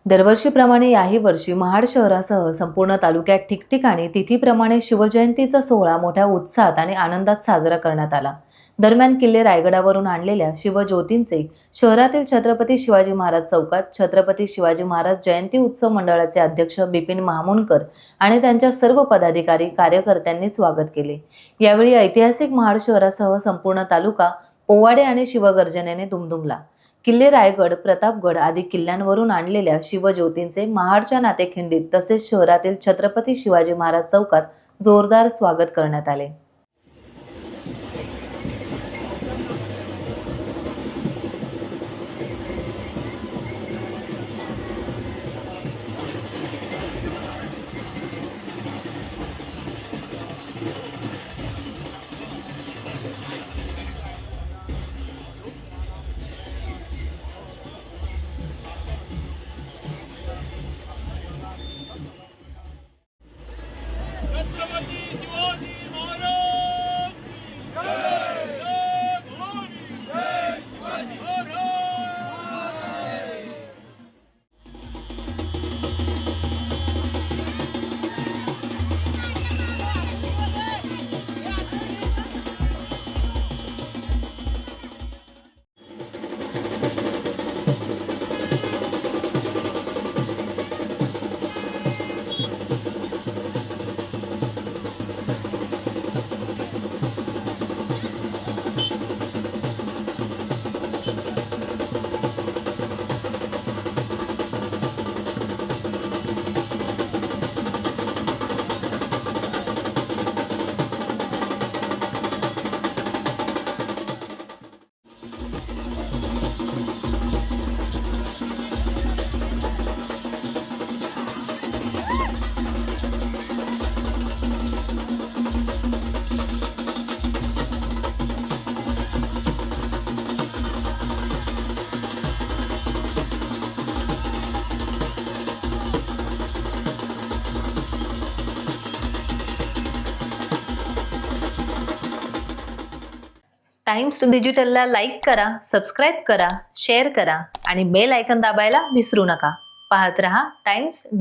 दरवर्षीप्रमाणे याही वर्षी महाड शहरासह संपूर्ण तालुक्यात ठिकठिकाणी तिथीप्रमाणे शिवजयंतीचा सोहळा मोठ्या उत्साहात आणि आनंदात साजरा करण्यात आला। दरम्यान किल्ले रायगडावरून आणलेल्या शिवज्योतींचे शहरातील छत्रपती शिवाजी महाराज चौकात छत्रपती शिवाजी महाराज जयंती उत्सव मंडळाचे अध्यक्ष बिपिन महामुंडकर आणि त्यांच्या सर्व पदाधिकारी कार्यकर्त्यांनी स्वागत केले। यावेळी ऐतिहासिक महाड शहरासह संपूर्ण तालुका पोवाडे आणि शिवगर्जनेने दुमदुमला। किल्ले रायगड, प्रतापगड आदी किल्ल्यांवरून आणलेल्या शिवज्योतींचे महाडच्या नातेखिंडीत तसेच शहरातील छत्रपती शिवाजी महाराज चौकात जोरदार स्वागत करण्यात आले। छत्रपती शिवाजी महाराज जय जय भवानी जय शिवाजी महाराज। टाइम्स डिजिटलला लाईक करा, सबस्क्राइब करा, शेअर करा आणि बेल आयकॉन दाबायला विसरू नका। पाहत रहा टाइम्स डिजिटल।